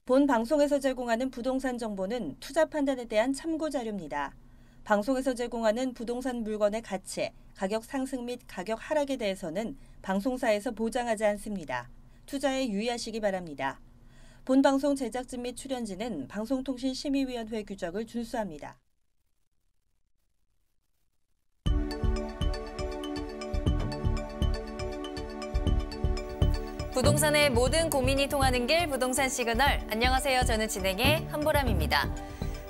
본 방송에서 제공하는 부동산 정보는 투자 판단에 대한 참고 자료입니다. 방송에서 제공하는 부동산 물건의 가치, 가격 상승 및 가격 하락에 대해서는 방송사에서 보장하지 않습니다. 투자에 유의하시기 바랍니다. 본 방송 제작진 및 출연진은 방송통신심의위원회 규정을 준수합니다. 부동산의 모든 고민이 통하는 길 부동산 시그널. 안녕하세요. 저는 진행의 한보람입니다.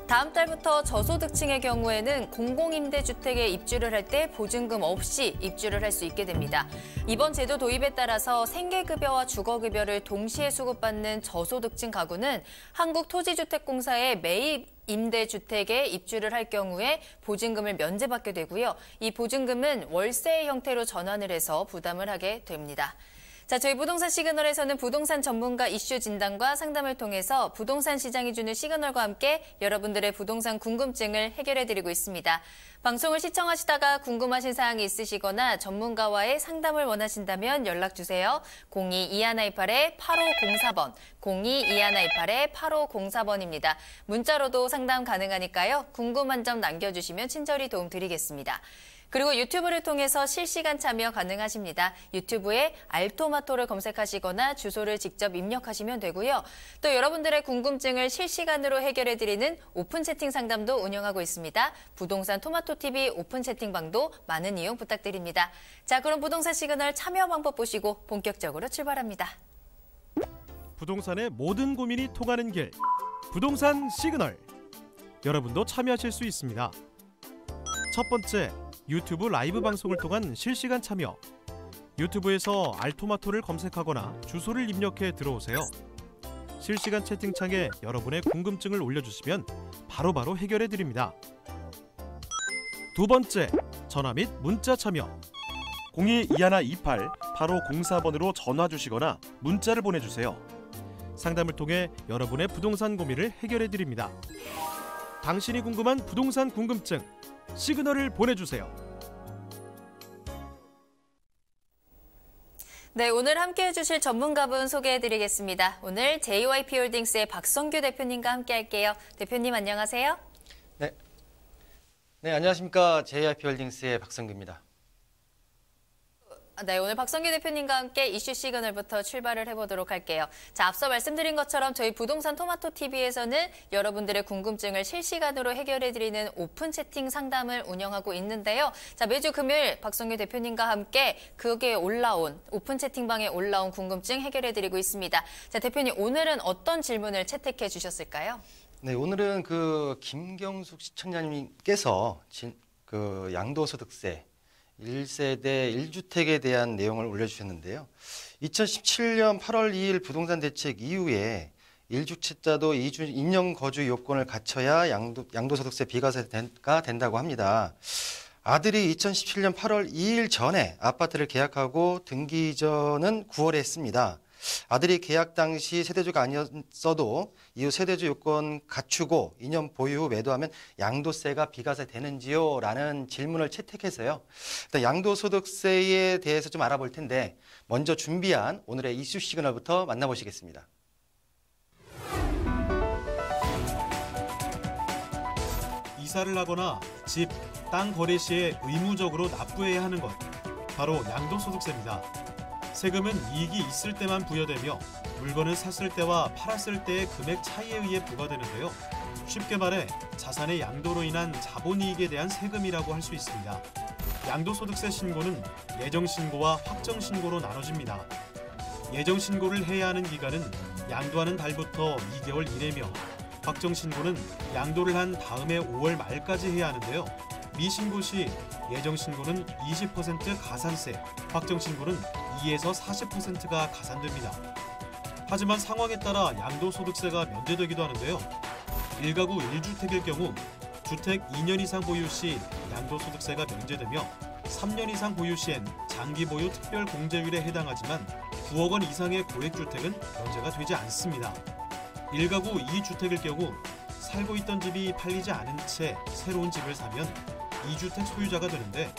다음 달부터 저소득층의 경우에는 공공임대주택에 입주를 할 때 보증금 없이 입주를 할 수 있게 됩니다. 이번 제도 도입에 따라서 생계급여와 주거급여를 동시에 수급받는 저소득층 가구는 한국토지주택공사의 매입 임대주택에 입주를 할 경우에 보증금을 면제받게 되고요. 이 보증금은 월세의 형태로 전환을 해서 부담을 하게 됩니다. 자, 저희 부동산 시그널에서는 부동산 전문가 이슈 진단과 상담을 통해서 부동산 시장이 주는 시그널과 함께 여러분들의 부동산 궁금증을 해결해드리고 있습니다. 방송을 시청하시다가 궁금하신 사항이 있으시거나 전문가와의 상담을 원하신다면 연락주세요. 02-2128-8504번, 02-2128-8504번입니다. 문자로도 상담 가능하니까요. 궁금한 점 남겨주시면 친절히 도움드리겠습니다. 그리고 유튜브를 통해서 실시간 참여 가능하십니다. 유튜브에 알토마토를 검색하시거나 주소를 직접 입력하시면 되고요. 또 여러분들의 궁금증을 실시간으로 해결해드리는 오픈 채팅 상담도 운영하고 있습니다. 부동산 토마토TV 오픈 채팅방도 많은 이용 부탁드립니다. 자, 그럼 부동산 시그널 참여 방법 보시고 본격적으로 출발합니다. 부동산의 모든 고민이 통하는 길, 부동산 시그널. 여러분도 참여하실 수 있습니다. 첫 번째, 유튜브 라이브 방송을 통한 실시간 참여. 유튜브에서 알토마토를 검색하거나 주소를 입력해 들어오세요. 실시간 채팅창에 여러분의 궁금증을 올려주시면 바로바로 해결해 드립니다. 두 번째, 전화 및 문자 참여. 02-2128-8504번으로 전화 주시거나 문자를 보내주세요. 상담을 통해 여러분의 부동산 고민을 해결해 드립니다. 당신이 궁금한 부동산 궁금증, 시그널을 보내주세요. 네, 오늘 함께해 주실 전문가분 소개해드리겠습니다. 오늘 JYP홀딩스의 박성규 대표님과 함께할게요. 대표님 안녕하세요. 네, 안녕하십니까. JYP홀딩스의 박성규입니다. 네, 오늘 박성규 대표님과 함께 이슈 시그널부터 출발을 해보도록 할게요. 자, 앞서 말씀드린 것처럼 저희 부동산 토마토TV에서는 여러분들의 궁금증을 실시간으로 해결해드리는 오픈 채팅 상담을 운영하고 있는데요. 자, 매주 금요일 박성규 대표님과 함께 거기에 올라온 오픈 채팅방에 올라온 궁금증 해결해드리고 있습니다. 자, 대표님 오늘은 어떤 질문을 채택해 주셨을까요? 네, 오늘은 김경숙 시청자님께서 양도소득세 1세대 1주택에 대한 내용을 올려주셨는데요. 2017년 8월 2일 부동산 대책 이후에 1주택자도 2년 거주 요건을 갖춰야 양도소득세 비과세가 된다고 합니다. 아들이 2017년 8월 2일 전에 아파트를 계약하고 등기 이전은 9월에 했습니다. 아들이 계약 당시 세대주가 아니었어도 이후 세대주 요건 갖추고 2년 보유 후 매도하면 양도세가 비과세 되는지요? 라는 질문을 채택해서요. 일단 양도소득세에 대해서 좀 알아볼 텐데 먼저 준비한 오늘의 이슈 시그널부터 만나보시겠습니다. 이사를 하거나 집, 땅 거래 시에 의무적으로 납부해야 하는 것, 바로 양도소득세입니다. 세금은 이익이 있을 때만 부여되며 물건을 샀을 때와 팔았을 때의 금액 차이에 의해 부과되는데요. 쉽게 말해 자산의 양도로 인한 자본이익에 대한 세금이라고 할 수 있습니다. 양도소득세 신고는 예정신고와 확정신고로 나눠집니다. 예정신고를 해야 하는 기간은 양도하는 달부터 2개월 이내며 확정신고는 양도를 한 다음해 5월 말까지 해야 하는데요. 미신고 시 예정신고는 20% 가산세, 확정신고는 2에서 40%가 가산됩니다. 하지만 상황에 따라 양도소득세가 면제되기도 하는데요. 1가구 1주택일 경우 주택 2년 이상 보유 시 양도소득세가 면제되며 3년 이상 보유 시엔 장기보유 특별공제율에 해당하지만 9억 원 이상의 고액주택은 면제가 되지 않습니다. 1가구 2주택일 경우 살고 있던 집이 팔리지 않은 채 새로운 집을 사면 2주택 소유자가 되는데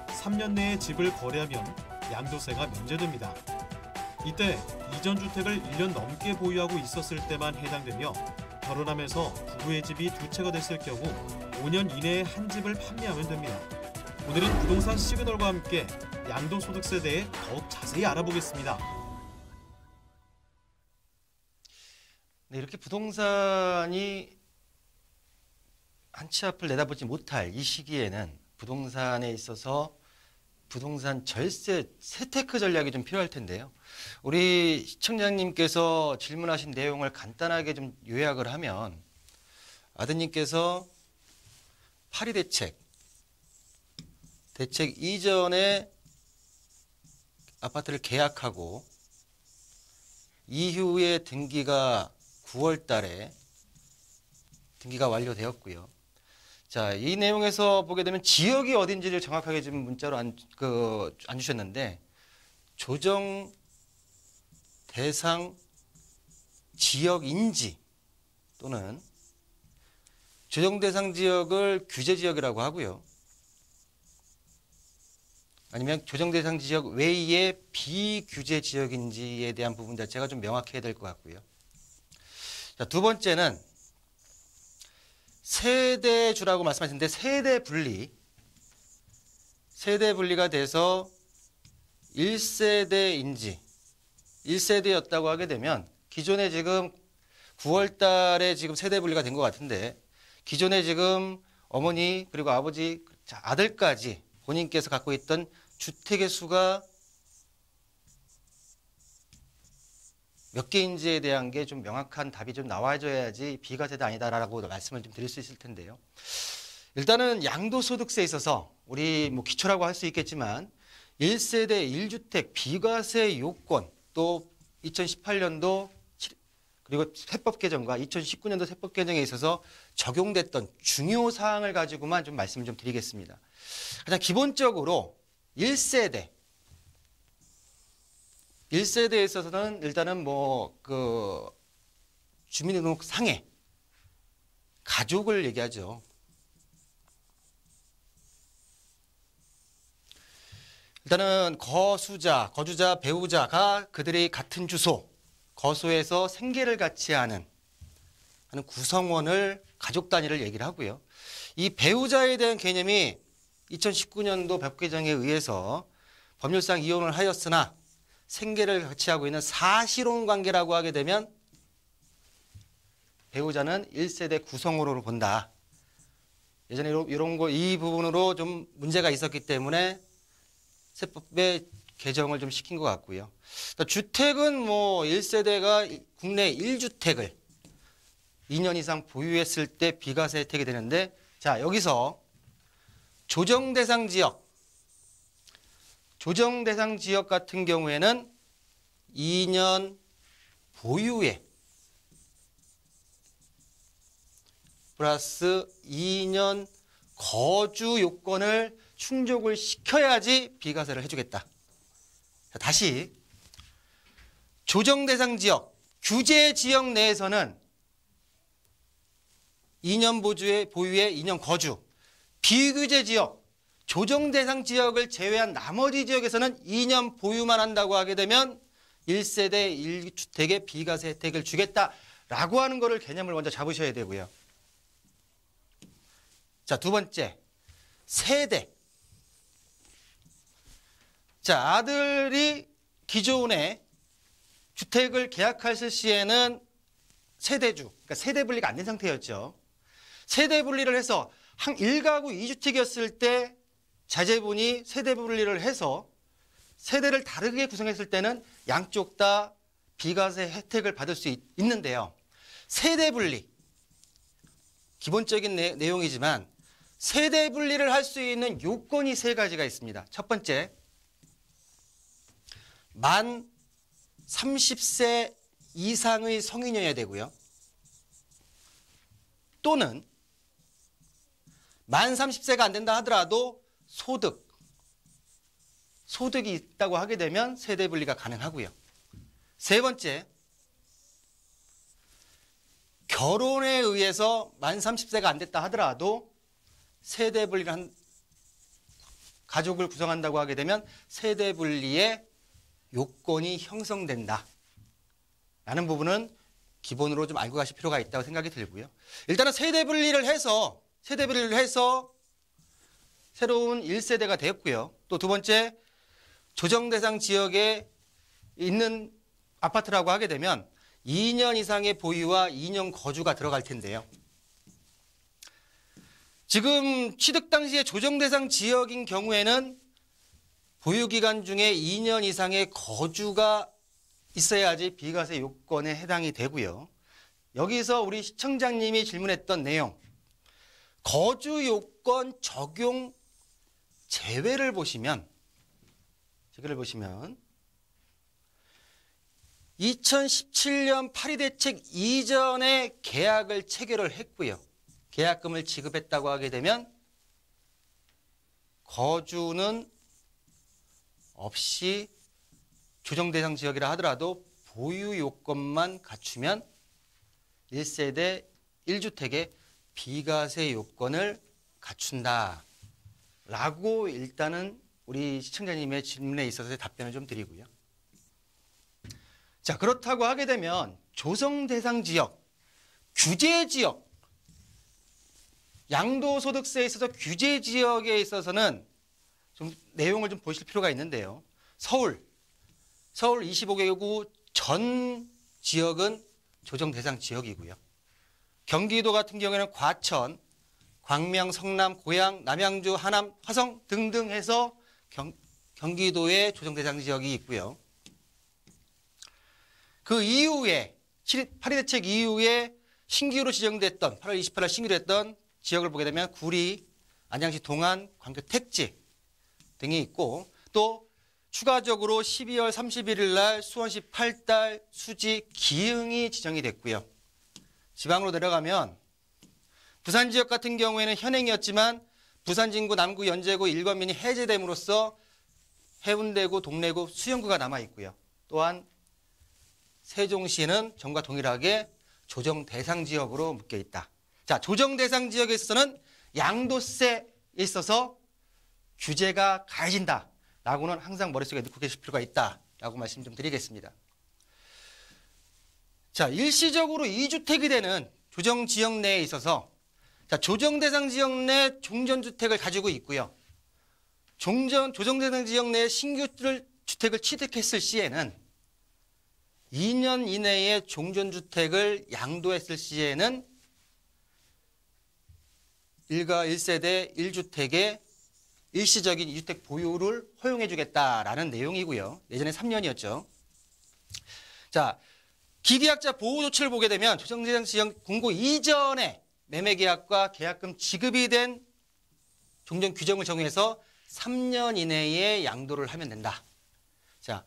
3년 내에 집을 거래하면 양도세가 면제됩니다. 이때 이전 주택을 1년 넘게 보유하고 있었을 때만 해당되며 결혼하면서 부부의 집이 두 채가 됐을 경우 5년 이내에 한 집을 판매하면 됩니다. 오늘은 부동산 시그널과 함께 양도소득세에 대해 더욱 자세히 알아보겠습니다. 네, 이렇게 부동산이 한 치 앞을 내다보지 못할 이 시기에는 부동산에 있어서 부동산 절세 세테크 전략이 좀 필요할 텐데요. 우리 시청자님께서 질문하신 내용을 간단하게 좀 요약을 하면 아드님께서 파리 대책 이전에 아파트를 계약하고 이후에 등기가 9월 달에 등기가 완료되었고요. 자, 이 내용에서 보게 되면 지역이 어딘지를 정확하게 지금 문자로 안 주셨는데 조정 대상 지역 인지 또는 조정 대상 지역을 규제 지역이라고 하고요. 아니면 조정 대상 지역 외의 비규제 지역인지에 대한 부분 자체가 좀 명확해야 될 것 같고요. 자, 두 번째는 세대주라고 말씀하셨는데 세대 분리가 돼서 1세대인지 1세대였다고 하게 되면 기존에 지금 9월 달에 지금 세대 분리가 된 것 같은데 기존에 지금 어머니 그리고 아버지 아들까지 본인께서 갖고 있던 주택의 수가 몇 개인지에 대한 게 좀 명확한 답이 좀 나와줘야지 비과세다 아니다라고 말씀을 좀 드릴 수 있을 텐데요. 일단은 양도소득세에 있어서 우리 뭐 기초라고 할 수 있겠지만 1세대 1주택 비과세 요건 또 2018년도 그리고 세법 개정과 2019년도 세법 개정에 있어서 적용됐던 중요 사항을 가지고만 좀 말씀을 좀 드리겠습니다. 가장 기본적으로 1세대에 있어서는 일단은 주민등록 상해 가족을 얘기하죠. 일단은 거주자, 배우자가 그들의 같은 주소, 거소에서 생계를 같이 하는 구성원을 가족 단위를 얘기를 하고요. 이 배우자에 대한 개념이 2019년도 법 개정에 의해서 법률상 이혼을 하였으나 생계를 같이 하고 있는 사실혼 관계라고 하게 되면 배우자는 1세대 구성원으로 본다. 예전에 이 부분으로 좀 문제가 있었기 때문에 세법의 개정을 좀 시킨 것 같고요. 주택은 1세대가 국내 1주택을 2년 이상 보유했을 때 비과세 혜택이 되는데, 자, 여기서 조정 대상 지역 같은 경우에는 2년 보유에 플러스 2년 거주 요건을 충족을 시켜야지 비과세를 해주겠다. 자, 다시 조정 대상 지역, 규제 지역 내에서는 2년 보유에 2년 거주, 비규제 지역, 조정 대상 지역을 제외한 나머지 지역에서는 2년 보유만 한다고 하게 되면 1세대 1주택의 비과세 혜택을 주겠다라고 하는 거를 개념을 먼저 잡으셔야 되고요. 자, 두 번째, 세대. 자, 아들이 기존에 주택을 계약했을 시에는 세대주, 그러니까 세대 분리가 안 된 상태였죠. 세대 분리를 해서 한 1가구 2주택이었을 때 자제분이 세대 분리를 해서 세대를 다르게 구성했을 때는 양쪽 다 비과세 혜택을 받을 수 있는데요. 세대 분리, 기본적인 내용이지만 세대 분리를 할 수 있는 요건이 세 가지가 있습니다. 첫 번째, 만 30세 이상의 성인이어야 되고요. 또는 만 30세가 안 된다 하더라도 소득이 있다고 하게 되면 세대 분리가 가능하고요. 세 번째, 결혼에 의해서 만 30세가 안 됐다 하더라도 세대 분리를 가족을 구성한다고 하게 되면 세대 분리의 요건이 형성된다 라는 부분은 기본으로 좀 알고 가실 필요가 있다고 생각이 들고요. 일단은 세대 분리를 해서 새로운 1세대가 되었고요. 또 두 번째, 조정 대상 지역에 있는 아파트라고 하게 되면 2년 이상의 보유와 2년 거주가 들어갈 텐데요. 지금 취득 당시에 조정 대상 지역인 경우에는 보유기간 중에 2년 이상의 거주가 있어야지 비과세 요건에 해당이 되고요. 여기서 우리 시청자님이 질문했던 내용, 거주 요건 적용 제외를 보시면 2017년 파리대책 이전에 계약을 체결을 했고요. 계약금을 지급했다고 하게 되면 거주는 없이 조정 대상 지역이라 하더라도 보유 요건만 갖추면 1세대 1주택의 비과세 요건을 갖춘다 라고 일단은 우리 시청자님의 질문에 있어서 답변을 좀 드리고요. 자, 그렇다고 하게 되면 조정 대상 지역, 규제 지역, 양도소득세에 있어서 규제 지역에 있어서는 좀 내용을 좀 보실 필요가 있는데요. 서울 25개구 전 지역은 조정 대상 지역이고요. 경기도 같은 경우에는 과천, 광명, 성남, 고양, 남양주, 하남, 화성 등등 해서 경기도에 조정 대상 지역이 있고요. 그 이후에 파리대책 이후에 신규로 지정됐던 8월 28일 신규로 했던 지역을 보게 되면 구리, 안양시 동안, 광교 택지 등이 있고, 또 추가적으로 12월 31일 날 수원시 팔달, 수지, 기흥이 지정이 됐고요. 지방으로 내려가면 부산 지역 같은 경우에는 현행이었지만 부산 진구, 남구, 연제구, 일관면이 해제됨으로써 해운대구, 동래구, 수영구가 남아 있고요. 또한 세종시는 전과 동일하게 조정 대상 지역으로 묶여 있다. 자, 조정 대상 지역에 있어서는 양도세에 있어서 규제가 가해진다 라고는 항상 머릿속에 넣고 계실 필요가 있다 라고 말씀 좀 드리겠습니다. 자, 일시적으로 2주택이 되는 조정 지역 내에 있어서, 자, 조정 대상 지역 내 종전주택을 가지고 있고요. 조정 대상 지역 내에 신규 주택을 취득했을 시에는 2년 이내에 종전주택을 양도했을 시에는 1세대 1주택의 일시적인 2주택 보유를 허용해 주겠다라는 내용이고요. 예전에 3년이었죠. 자, 기계약자 보호 조치를 보게 되면 조정대상 지역 공고 이전에 매매계약과 계약금 지급이 된 종전 규정을 정해서 3년 이내에 양도를 하면 된다. 자,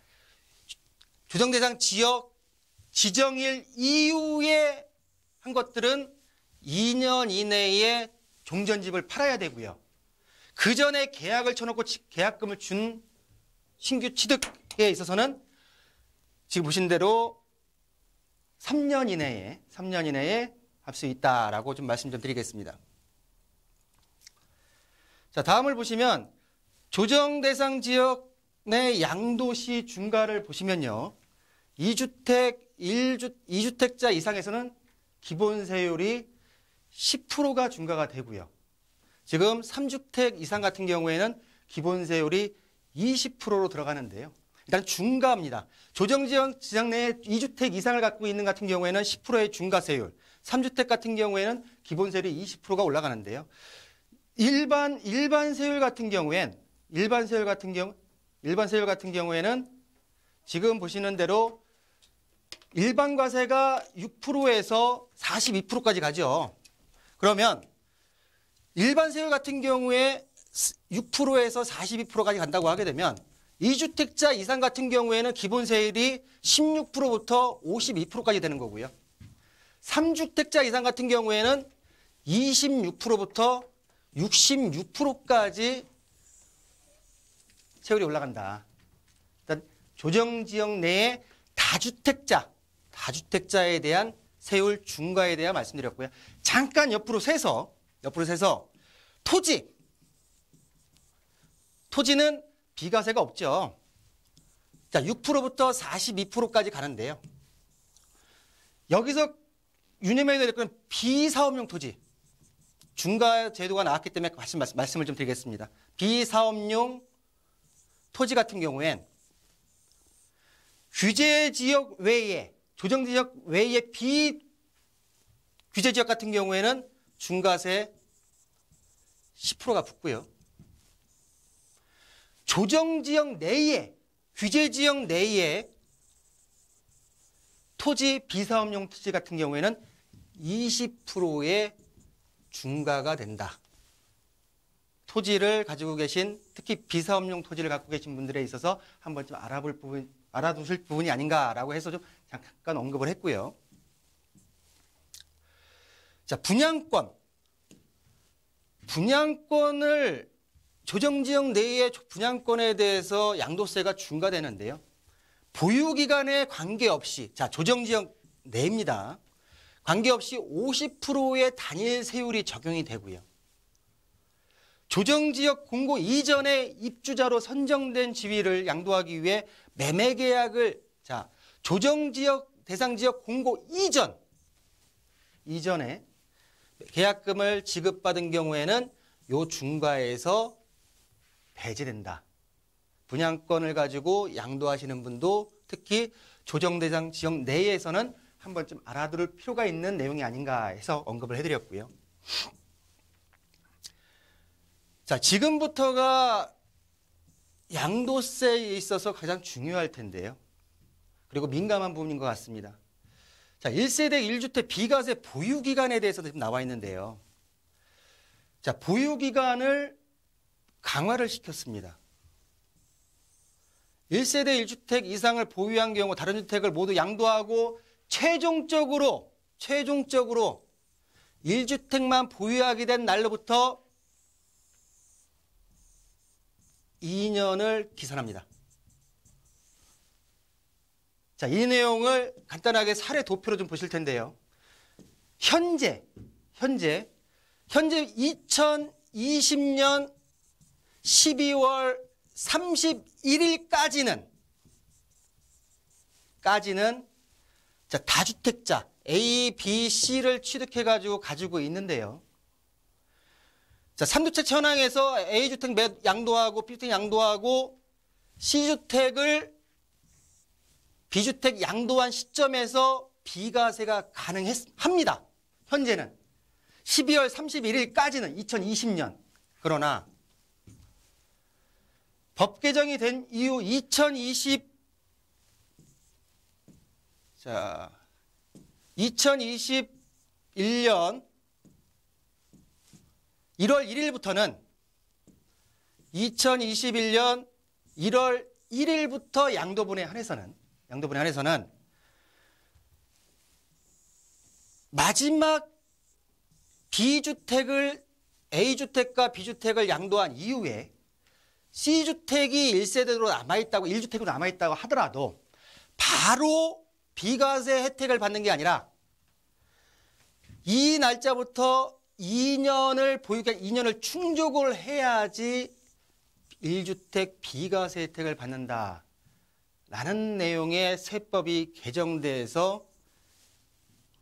조정대상 지역 지정일 이후에 한 것들은 2년 이내에 종전집을 팔아야 되고요. 그 전에 계약을 쳐놓고 계약금을 준 신규 취득에 있어서는 지금 보신 대로 3년 이내에 할 수 있다라고 좀 말씀 좀 드리겠습니다. 자, 다음을 보시면 조정 대상 지역 내 양도시 중과를 보시면요. 2주택자 이상에서는 기본 세율이 10%가 중과가 되고요. 지금 3주택 이상 같은 경우에는 기본 세율이 20%로 들어가는데요. 일단 중과입니다. 조정지역 내에 2주택 이상을 갖고 있는 같은 경우에는 10%의 중과세율, 3주택 같은 경우에는 기본 세율이 20%가 올라가는데요. 일반 세율 같은 경우에는 지금 보시는 대로 일반 과세가 6%에서 42%까지 가죠. 그러면 일반 세율 같은 경우에 6%에서 42%까지 간다고 하게 되면 2주택자 이상 같은 경우에는 기본 세율이 16%부터 52%까지 되는 거고요. 3주택자 이상 같은 경우에는 26%부터 66%까지 세율이 올라간다. 일단 조정지역 내에 다주택자에 대한 세율 중과에 대한 말씀드렸고요. 잠깐 옆으로 세서 토지는 비과세가 없죠. 자, 6%부터 42%까지 가는데요. 여기서 유념해야 될 건 비사업용 토지. 중과 제도가 나왔기 때문에 말씀을 좀 드리겠습니다. 비사업용 토지 같은 경우엔 규제지역 외에, 조정지역 외의 비규제지역 같은 경우에는 중과세 10%가 붙고요. 조정지역 내에, 규제지역 내에 토지, 비사업용 토지 같은 경우에는 20%의 중과가 된다. 토지를 가지고 계신, 특히 비사업용 토지를 갖고 계신 분들에 있어서 한 번쯤 알아두실 부분이 아닌가라고 해서 좀 잠깐 언급을 했고요. 자, 분양권. 분양권을, 조정지역 내의 분양권에 대해서 양도세가 중과되는데요. 보유기간에 관계없이, 자, 조정지역 내입니다. 관계없이 50%의 단일 세율이 적용이 되고요. 조정지역 공고 이전에 입주자로 선정된 지위를 양도하기 위해 매매계약을, 자, 조정지역 대상지역 공고 이전에 계약금을 지급받은 경우에는 요 중과에서 배제된다. 분양권을 가지고 양도하시는 분도 특히 조정대상 지역 내에서는 한 번쯤 알아둘 필요가 있는 내용이 아닌가 해서 언급을 해드렸고요. 자, 지금부터가 양도세에 있어서 가장 중요할 텐데요. 그리고 민감한 부분인 것 같습니다. 자, 1세대 1주택 비과세 보유기간에 대해서도 지금 나와 있는데요. 자, 보유기간을 강화를 시켰습니다. 1세대 1주택 이상을 보유한 경우 다른 주택을 모두 양도하고 최종적으로 1주택만 보유하게 된 날로부터 2년을 기산합니다. 자, 이 내용을 간단하게 사례 도표로 좀 보실 텐데요. 현재 2020년 12월 31일까지는 자, 다주택자 A, B, C를 취득해가지고 가지고 있는데요. 자, 3주택 현황에서 A주택 양도하고 B주택 양도하고 C주택을 B주택 양도한 시점에서 비과세가 가능합니다. 현재는 12월 31일까지는 2020년. 그러나 법 개정이 된 이후 2021년 1월 1일부터는 2021년 1월 1일부터 양도분에 한해서는 마지막 B주택을 A주택과 B주택을 양도한 이후에 C주택이 1세대로 남아있다고 1주택으로 남아있다고 하더라도 바로 비과세 혜택을 받는 게 아니라 이 날짜부터 2년을 충족을 해야지 1주택 비과세 혜택을 받는다. 라는 내용의 세법이 개정돼서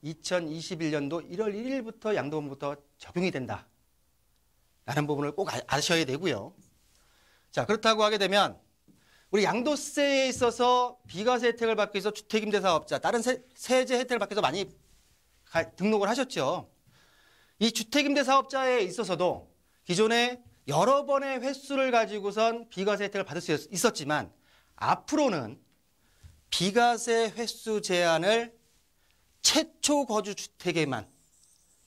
2021년도 1월 1일부터 양도분부터 적용이 된다. 라는 부분을 꼭 아셔야 되고요. 자, 그렇다고 하게 되면 우리 양도세에 있어서 비과세 혜택을 받기 위해서 주택임대사업자, 다른 세제 혜택을 받기 위해서 많이 등록을 하셨죠. 이 주택임대사업자에 있어서도 기존에 여러 번의 횟수를 가지고선 비과세 혜택을 받을 수 있었지만 앞으로는 비과세 횟수 제한을 최초 거주 주택에만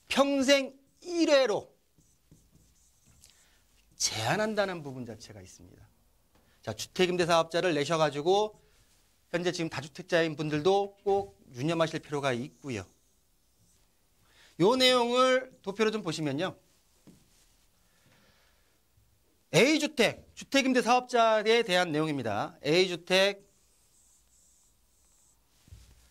평생 1회로 제한한다는 부분 자체가 있습니다. 자, 주택임대사업자를 내셔가지고 현재 지금 다주택자인 분들도 꼭 유념하실 필요가 있고요. 이 내용을 도표로 좀 보시면요. A주택, 주택임대사업자에 대한 내용입니다. A주택,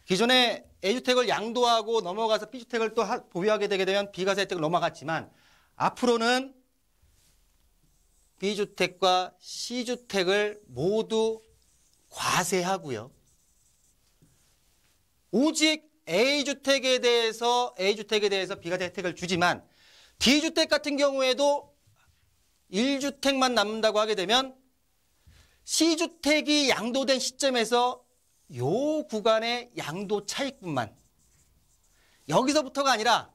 기존에 A주택을 양도하고 넘어가서 B주택을 또 보유하게 되게 되면 비과세 혜택을 넘어갔지만 앞으로는 B주택과 C주택을 모두 과세하고요. 오직 A주택에 대해서 비과세 혜택을 주지만 D주택 같은 경우에도 1주택만 남는다고 하게 되면 C주택이 양도된 시점에서 요 구간의 양도 차익분만, 여기서부터가 아니라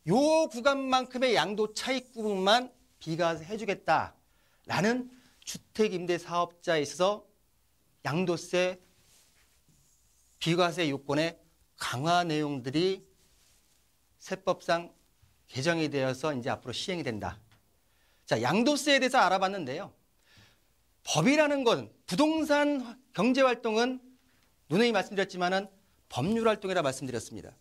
요 구간만큼의 양도 차익 부분만 비과세 해주겠다라는 주택임대사업자에 있어서 양도세 비과세 요건의 강화 내용들이 세법상 개정이 되어서 이제 앞으로 시행이 된다. 자, 양도세에 대해서 알아봤는데요. 법이라는 건, 부동산 경제활동은 누누이 말씀드렸지만은 법률활동이라 말씀드렸습니다.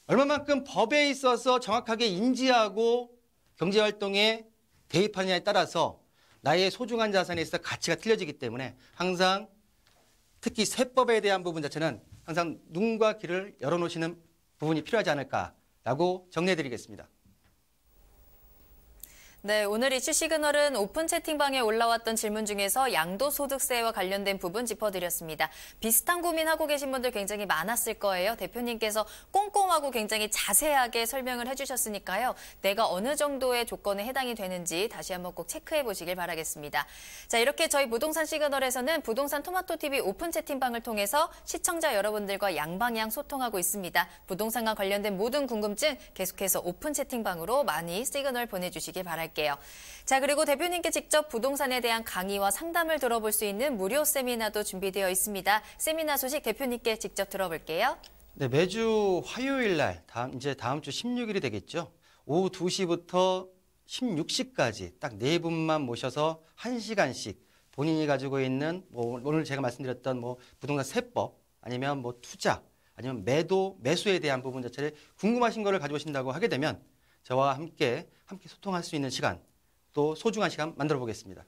얼마만큼 법에 있어서 정확하게 인지하고 경제활동에 대입하느냐에 따라서 나의 소중한 자산에 있어 가치가 틀려지기 때문에 항상 특히 세법에 대한 부분 자체는 항상 눈과 귀를 열어놓으시는 부분이 필요하지 않을까라고 정리해드리겠습니다. 네, 오늘 이슈 시그널은 오픈 채팅방에 올라왔던 질문 중에서 양도소득세와 관련된 부분 짚어드렸습니다. 비슷한 고민하고 계신 분들 굉장히 많았을 거예요. 대표님께서 꼼꼼하고 굉장히 자세하게 설명을 해주셨으니까요. 내가 어느 정도의 조건에 해당이 되는지 다시 한번 꼭 체크해 보시길 바라겠습니다. 자, 이렇게 저희 부동산 시그널에서는 부동산 토마토TV 오픈 채팅방을 통해서 시청자 여러분들과 양방향 소통하고 있습니다. 부동산과 관련된 모든 궁금증 계속해서 오픈 채팅방으로 많이 시그널 보내주시길 바랄게요. 자, 그리고 대표님께 직접 부동산에 대한 강의와 상담을 들어볼 수 있는 무료 세미나도 준비되어 있습니다. 세미나 소식 대표님께 직접 들어볼게요. 네, 매주 화요일 날, 다음 주 16일이 되겠죠. 오후 2시부터 16시까지 딱 4분만 모셔서 1시간씩 본인이 가지고 있는 오늘 제가 말씀드렸던 부동산 세법 아니면 투자 아니면 매수에 대한 부분 자체를 궁금하신 거를 가져오신다고 하게 되면 저와 함께 소통할 수 있는 시간, 또 소중한 시간 만들어 보겠습니다.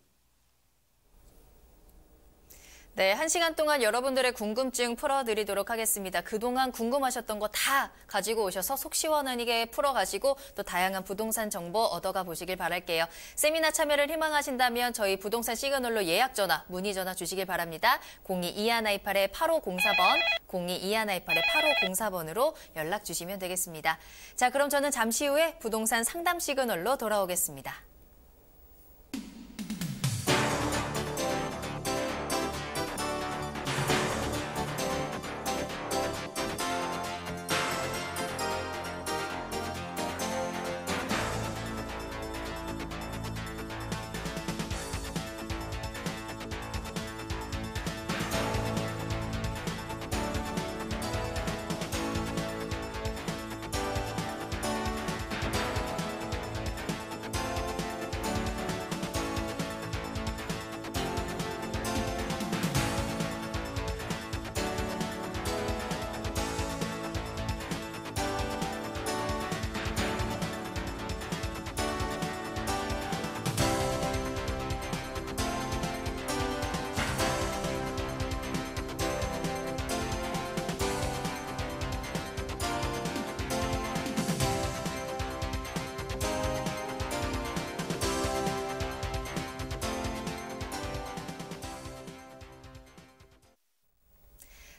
네, 1시간 동안 여러분들의 궁금증 풀어드리도록 하겠습니다. 그동안 궁금하셨던 거 다 가지고 오셔서 속 시원하게 풀어가시고 또 다양한 부동산 정보 얻어가 보시길 바랄게요. 세미나 참여를 희망하신다면 저희 부동산 시그널로 예약 전화, 문의 전화 주시길 바랍니다. 02-2128-8504번, 02-2128-8504번으로 연락 주시면 되겠습니다. 자, 그럼 저는 잠시 후에 부동산 상담 시그널로 돌아오겠습니다.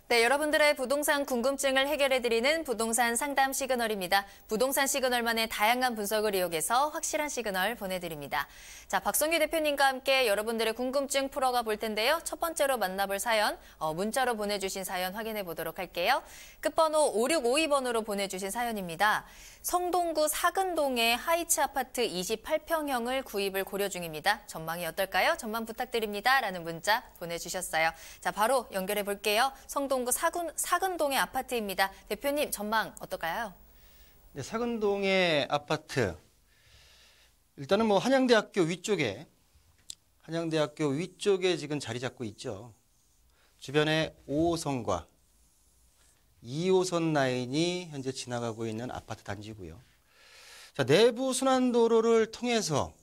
네, 여러분들의 부동산 궁금증을 해결해드리는 부동산 상담 시그널입니다. 부동산 시그널만의 다양한 분석을 이용해서 확실한 시그널 보내드립니다. 자, 박성규 대표님과 함께 여러분들의 궁금증 풀어가 볼 텐데요. 첫 번째로 만나볼 사연, 문자로 보내주신 사연 확인해 보도록 할게요. 끝번호 5652번으로 보내주신 사연입니다. 성동구 사근동의 하이츠 아파트 28평형을 구입을 고려 중입니다. 전망이 어떨까요? 전망 부탁드립니다. 라는 문자 보내주셨어요. 자, 바로 연결해 볼게요. 성동구 사근동의 아파트입니다. 대표님, 전망 어떨까요? 네, 사근동의 아파트. 일단은 한양대학교 위쪽에 지금 자리 잡고 있죠. 주변에 5호선과 2호선 라인이 현재 지나가고 있는 아파트 단지고요. 자, 내부 순환도로를 통해서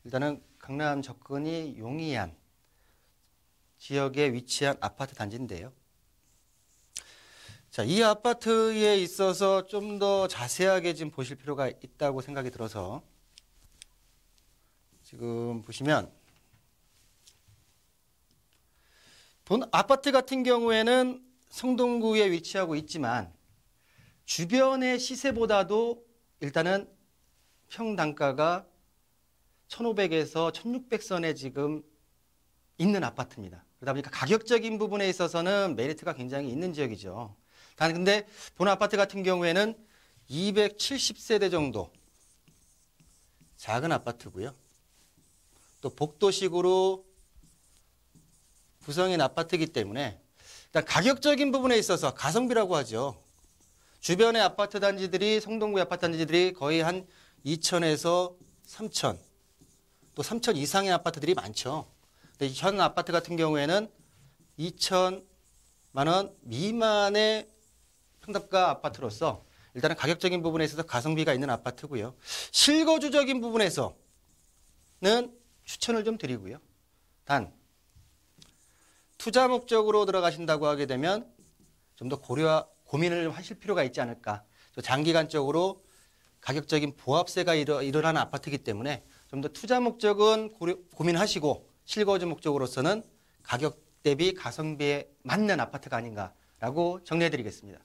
일단은 강남 접근이 용이한 지역에 위치한 아파트 단지인데요. 자, 이 아파트에 있어서 좀 더 자세하게 좀 보실 필요가 있다고 생각이 들어서 지금 보시면 본 아파트 같은 경우에는 성동구에 위치하고 있지만 주변의 시세보다도 일단은 평단가가 1,500에서 1,600선에 지금 있는 아파트입니다. 그러다 보니까 가격적인 부분에 있어서는 메리트가 굉장히 있는 지역이죠. 단 근데 본 아파트 같은 경우에는 270세대 정도 작은 아파트고요. 또 복도식으로 구성인 아파트이기 때문에 일단 가격적인 부분에 있어서 가성비라고 하죠. 주변의 아파트 단지들이 성동구의 아파트 단지들이 거의 한 2천에서 3천 또 3천 이상의 아파트들이 많죠. 근데 현 아파트 같은 경우에는 2천만 원 미만의 평당가 아파트로서 일단은 가격적인 부분에 있어서 가성비가 있는 아파트고요. 실거주적인 부분에서는 추천을 좀 드리고요. 단 투자 목적으로 들어가신다고 하게 되면 좀 더 고민을 하실 필요가 있지 않을까. 장기간적으로 가격적인 보합세가 일어나는 아파트이기 때문에 좀 더 투자 목적은 고민하시고 실거주 목적으로서는 가격 대비 가성비에 맞는 아파트가 아닌가라고 정리해드리겠습니다.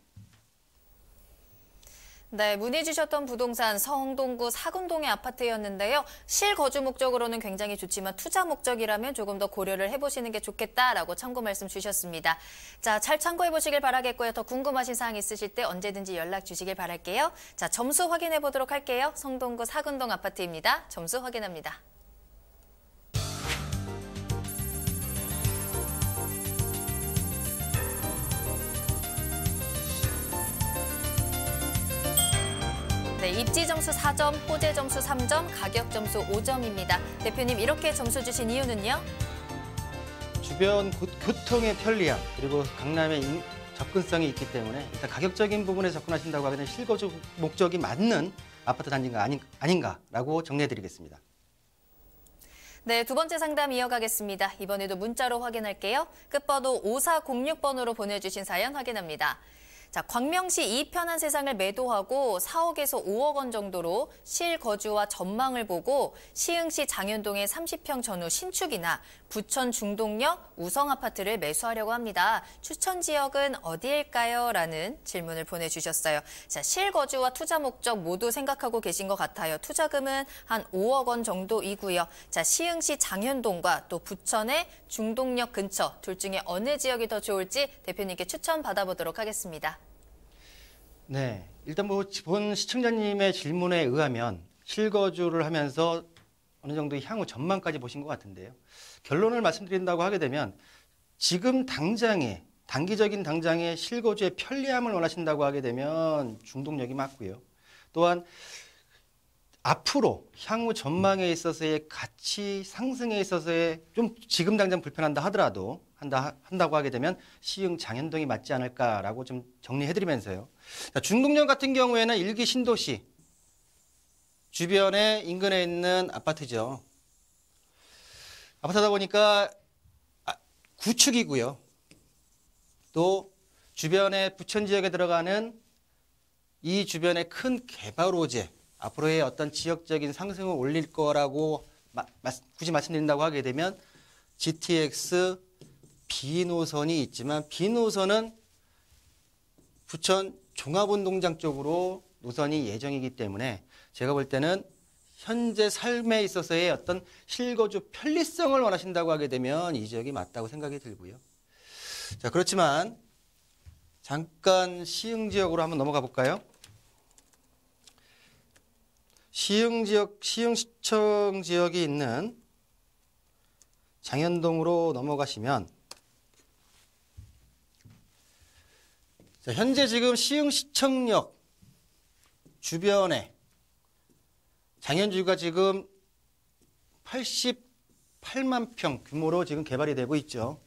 네, 문의 주셨던 부동산 성동구 사군동의 아파트였는데요. 실거주 목적으로는 굉장히 좋지만 투자 목적이라면 조금 더 고려를 해보시는 게 좋겠다라고 참고 말씀 주셨습니다. 자, 잘 참고해 보시길 바라겠고요. 더 궁금하신 사항 있으실 때 언제든지 연락 주시길 바랄게요. 자, 점수 확인해 보도록 할게요. 성동구 사군동 아파트입니다. 점수 확인합니다. 네, 입지 점수 4점, 호재 점수 3점, 가격 점수 5점입니다. 대표님, 이렇게 점수 주신 이유는요? 주변 교통의 편리함 그리고 강남의 접근성이 있기 때문에 일단 가격적인 부분에 접근하신다고 하게 되면 실거주 목적이 맞는 아파트 단지가 아닌가라고 정리해드리겠습니다. 네, 두 번째 상담 이어가겠습니다. 이번에도 문자로 확인할게요. 끝번호 5406번으로 보내주신 사연 확인합니다. 자, 광명시 이 편한 세상을 매도하고 4억에서 5억 원 정도로 실거주와 전망을 보고 시흥시 장현동의 30평 전후 신축이나 부천 중동역 우성아파트를 매수하려고 합니다. 추천 지역은 어디일까요? 라는 질문을 보내주셨어요. 자, 실거주와 투자 목적 모두 생각하고 계신 것 같아요. 투자금은 한 5억 원 정도이고요. 자, 시흥시 장현동과 또 부천의 중동역 근처 둘 중에 어느 지역이 더 좋을지 대표님께 추천 받아보도록 하겠습니다. 네, 일단 본 시청자님의 질문에 의하면 실거주를 하면서 어느 정도 향후 전망까지 보신 것 같은데요. 결론을 말씀드린다고 하게 되면 지금 단기적인 당장에 실거주의 편리함을 원하신다고 하게 되면 중동역이 맞고요. 또한 앞으로 향후 전망에 있어서의 가치 상승에 있어서의 좀 지금 당장 불편한다 하더라도 한다고 하게 되면 시흥 장현동이 맞지 않을까라고 좀 정리해드리면서요. 자, 중동역 같은 경우에는 일기 신도시 주변에 인근에 있는 아파트죠. 아파트다 보니까 구축이고요. 또 주변에 부천 지역에 들어가는 이 주변의 큰 개발 호재 앞으로의 어떤 지역적인 상승을 올릴 거라고 굳이 말씀드린다고 하게 되면 GTX B노선이 있지만 B노선은 부천 종합운동장 쪽으로 노선이 예정이기 때문에 제가 볼 때는 현재 삶에 있어서의 어떤 실거주 편리성을 원하신다고 하게 되면 이 지역이 맞다고 생각이 들고요. 자, 그렇지만 잠깐 시흥 지역으로 한번 넘어가 볼까요? 시흥시청 지역이 있는 장현동으로 넘어가시면 자, 현재 지금 시흥시청역 주변에 장현주가 지금 88만 평 규모로 지금 개발이 되고 있죠.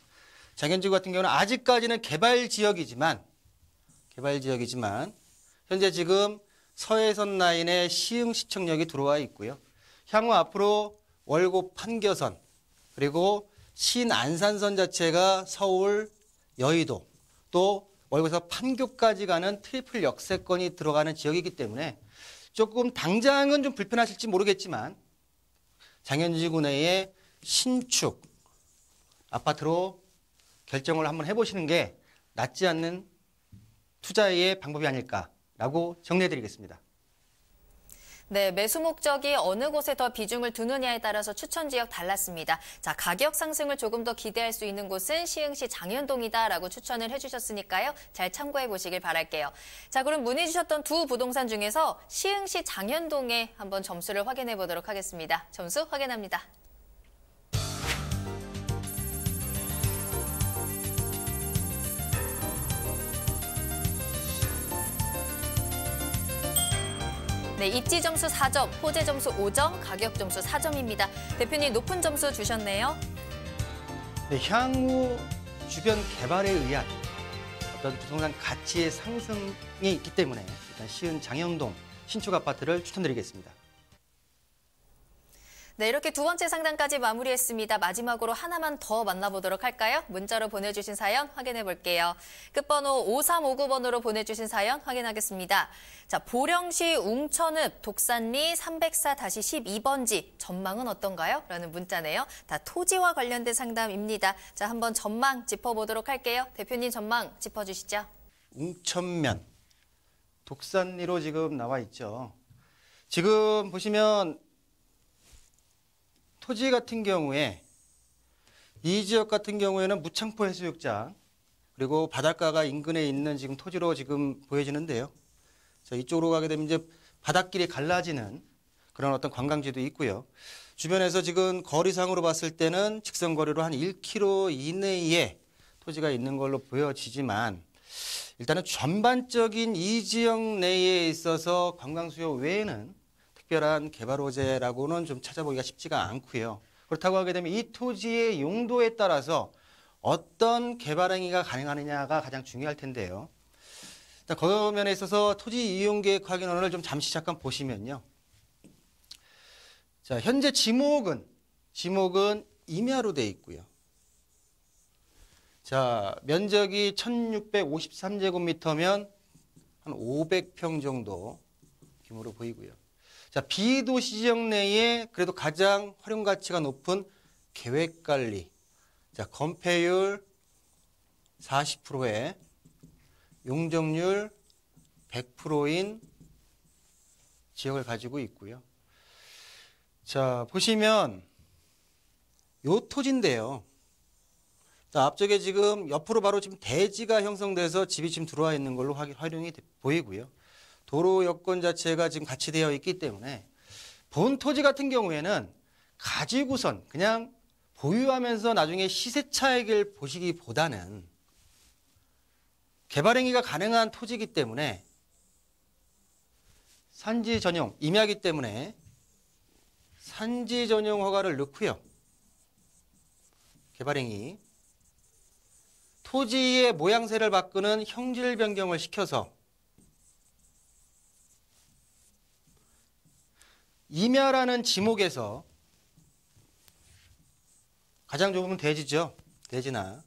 장현주 같은 경우는 아직까지는 개발 지역이지만 현재 지금 서해선 라인에 시흥시청역이 들어와 있고요. 향후 앞으로 월곡 판교선 그리고 신안산선 자체가 서울, 여의도 또 월곡에서 판교까지 가는 트리플 역세권이 들어가는 지역이기 때문에 조금 당장은 좀 불편하실지 모르겠지만 장현지구 내의 신축 아파트로 결정을 한번 해보시는 게 낫지 않는 투자의 방법이 아닐까라고 정리해드리겠습니다. 네, 매수 목적이 어느 곳에 더 비중을 두느냐에 따라서 추천 지역 달랐습니다. 자, 가격 상승을 조금 더 기대할 수 있는 곳은 시흥시 장현동이다라고 추천을 해주셨으니까요. 잘 참고해 보시길 바랄게요. 자, 그럼 문의 주셨던 두 부동산 중에서 시흥시 장현동에 한번 점수를 확인해 보도록 하겠습니다. 점수 확인합니다. 네, 입지 점수 4점, 호재 점수 5점, 가격 점수 4점입니다. 대표님 높은 점수 주셨네요. 네, 향후 주변 개발에 의한 어떤 부동산 가치의 상승이 있기 때문에 일단 시흥 장현동 신축 아파트를 추천드리겠습니다. 네, 이렇게 두 번째 상담까지 마무리했습니다. 마지막으로 하나만 더 만나보도록 할까요? 문자로 보내주신 사연 확인해 볼게요. 끝번호 5359번으로 보내주신 사연 확인하겠습니다. 자, 보령시 웅천읍 독산리 304-12번지 전망은 어떤가요? 라는 문자네요. 다 토지와 관련된 상담입니다. 자, 한번 전망 짚어보도록 할게요. 대표님 전망 짚어주시죠. 웅천면 독산리로 지금 나와 있죠. 지금 보시면 토지 같은 경우에 이 지역 같은 경우에는 무창포 해수욕장 그리고 바닷가가 인근에 있는 지금 토지로 지금 보여지는데요. 자, 이쪽으로 가게 되면 이제 바닷길이 갈라지는 그런 어떤 관광지도 있고요. 주변에서 지금 거리상으로 봤을 때는 직선 거리로 한 1km 이내에 토지가 있는 걸로 보여지지만 일단은 전반적인 이 지역 내에 있어서 관광 수요 외에는 특별한 개발 호재라고는 좀 찾아보기가 쉽지가 않고요. 그렇다고 하게 되면 이 토지의 용도에 따라서 어떤 개발 행위가 가능하느냐가 가장 중요할 텐데요. 일단 그 면에 있어서 토지 이용 계획 확인원을 좀 잠시 잠깐 보시면요. 자, 현재 지목은 임야로 되어 있고요. 자, 면적이 1653제곱미터면 한 500평 정도 규모로 보이고요. 자, 비도시 지역 내에 그래도 가장 활용 가치가 높은 계획관리. 자, 건폐율 40%에 용적률 100%인 지역을 가지고 있고요. 자, 보시면 요 토지인데요. 자, 앞쪽에 지금 옆으로 바로 지금 대지가 형성돼서 집이 지금 들어와 있는 걸로 활용이 보이고요. 도로 여건 자체가 지금 같이 되어 있기 때문에 본 토지 같은 경우에는 가지고선 그냥 보유하면서 나중에 시세 차익을 보시기보다는 개발 행위가 가능한 토지이기 때문에 산지 전용, 임야이기 때문에 산지 전용 허가를 넣고요. 개발 행위. 토지의 모양새를 바꾸는 형질 변경을 시켜서 임야라는 지목에서 가장 좁은 대지죠. 대지나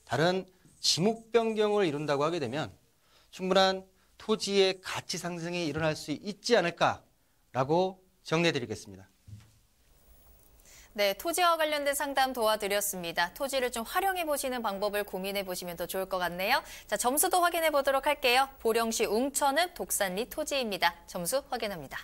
다른 지목 변경을 이룬다고 하게 되면 충분한 토지의 가치 상승이 일어날 수 있지 않을까라고 정리해드리겠습니다. 네, 토지와 관련된 상담 도와드렸습니다. 토지를 좀 활용해 보시는 방법을 고민해 보시면 더 좋을 것 같네요. 자, 점수도 확인해 보도록 할게요. 보령시 웅천읍 독산리 토지입니다. 점수 확인합니다.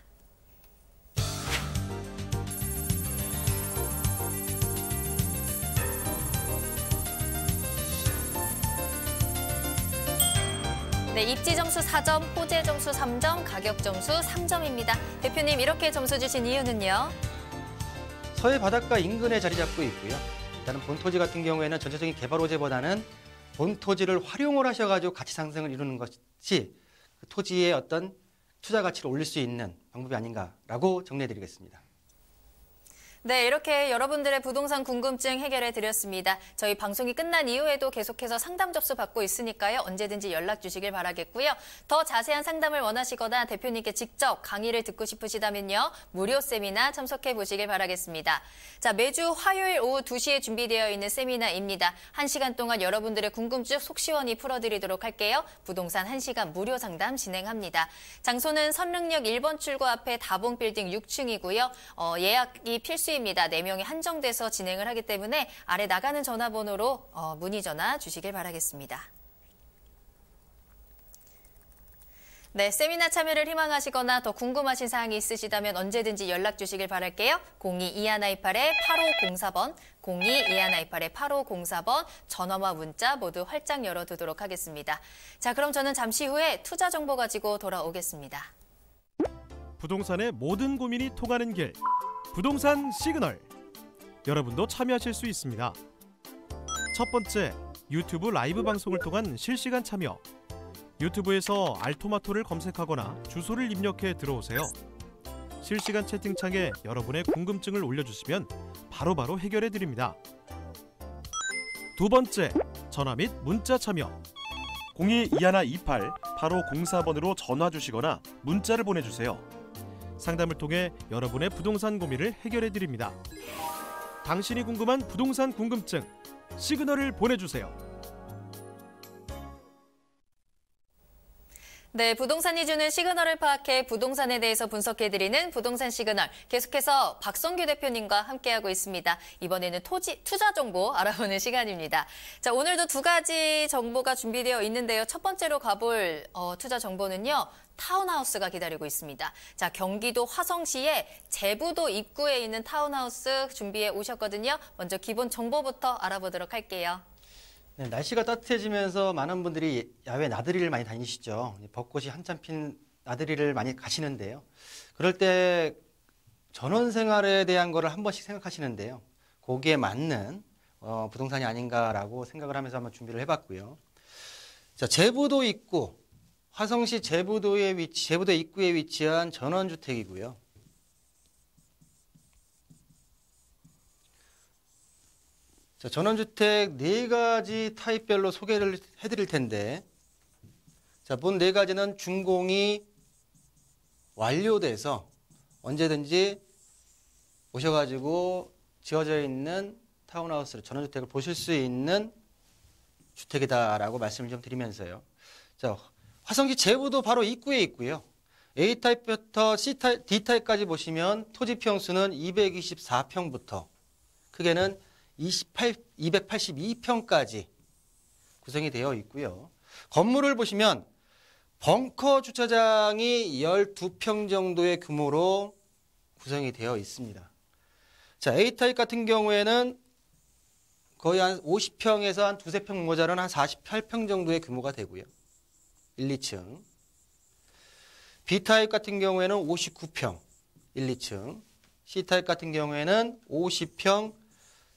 네, 입지 점수 4점, 호재 점수 3점, 가격 점수 3점입니다. 대표님 이렇게 점수 주신 이유는요? 서해 바닷가 인근에 자리 잡고 있고요. 일단은 본 토지 같은 경우에는 전체적인 개발 호재보다는 본 토지를 활용을 하셔가지고 가치 상승을 이루는 것이 그 토지의 어떤 투자 가치를 올릴 수 있는 방법이 아닌가라고 정리해드리겠습니다. 네, 이렇게 여러분들의 부동산 궁금증 해결해 드렸습니다. 저희 방송이 끝난 이후에도 계속해서 상담 접수 받고 있으니까요. 언제든지 연락 주시길 바라겠고요. 더 자세한 상담을 원하시거나 대표님께 직접 강의를 듣고 싶으시다면요. 무료 세미나 참석해 보시길 바라겠습니다. 자, 매주 화요일 오후 2시에 준비되어 있는 세미나입니다. 1시간 동안 여러분들의 궁금증 속 시원히 풀어드리도록 할게요. 부동산 1시간 무료 상담 진행합니다. 장소는 선릉역 1번 출구 앞에 다봉빌딩 6층이고요. 예약이 필수 필수입니다. 4명이 한정돼서 진행을 하기 때문에 아래 나가는 전화번호로 문의 전화 주시길 바라겠습니다. 네, 세미나 참여를 희망하시거나 더 궁금하신 사항이 있으시다면 언제든지 연락 주시길 바랄게요. 02-2128-8504번, 02-2128-8504번 전화와 문자 모두 활짝 열어두도록 하겠습니다. 자, 그럼 저는 잠시 후에 투자 정보 가지고 돌아오겠습니다. 부동산의 모든 고민이 통하는 길, 부동산 시그널. 여러분도 참여하실 수 있습니다. 첫 번째, 유튜브 라이브 방송을 통한 실시간 참여. 유튜브에서 알토마토를 검색하거나 주소를 입력해 들어오세요. 실시간 채팅창에 여러분의 궁금증을 올려주시면 바로바로 해결해 드립니다. 두 번째, 전화 및 문자 참여. 02-2128-8504번으로 전화 주시거나 문자를 보내주세요. 상담을 통해 여러분의 부동산 고민을 해결해 드립니다. 당신이 궁금한 부동산 궁금증, 시그널을 보내주세요. 네, 부동산이 주는 시그널을 파악해 부동산에 대해서 분석해드리는 부동산 시그널. 계속해서 박성규 대표님과 함께하고 있습니다. 이번에는 투자 정보 알아보는 시간입니다. 자, 오늘도 두 가지 정보가 준비되어 있는데요. 첫 번째로 가볼 투자 정보는요. 타운하우스가 기다리고 있습니다. 자, 경기도 화성시의 제부도 입구에 있는 타운하우스 준비해 오셨거든요. 먼저 기본 정보부터 알아보도록 할게요. 네, 날씨가 따뜻해지면서 많은 분들이 야외 나들이를 많이 다니시죠. 벚꽃이 한참 핀 나들이를 많이 가시는데요. 그럴 때 전원 생활에 대한 거를 한 번씩 생각하시는데요. 거기에 맞는 부동산이 아닌가라고 생각을 하면서 한번 준비를 해봤고요. 자, 제부도 입구, 화성시 제부도 입구에 위치한 전원주택이고요. 자, 전원주택 4가지 타입별로 소개를 해드릴 텐데, 자, 본 4가지는 준공이 완료돼서 언제든지 오셔가지고 지어져 있는 타운하우스를, 전원주택을 보실 수 있는 주택이다라고 말씀을 좀 드리면서요. 자, 화성시 제부도 바로 입구에 있고요. A타입부터 D타입까지 보시면 토지 평수는 224평부터 크게는 282평까지 구성이 되어 있고요. 건물을 보시면 벙커 주차장이 12평 정도의 규모로 구성이 되어 있습니다. 자, A타입 같은 경우에는 거의 한 50평에서 한 두세 평 모자란 한 48평 정도의 규모가 되고요. 1, 2층. B타입 같은 경우에는 59평, 1, 2층. C타입 같은 경우에는 50평,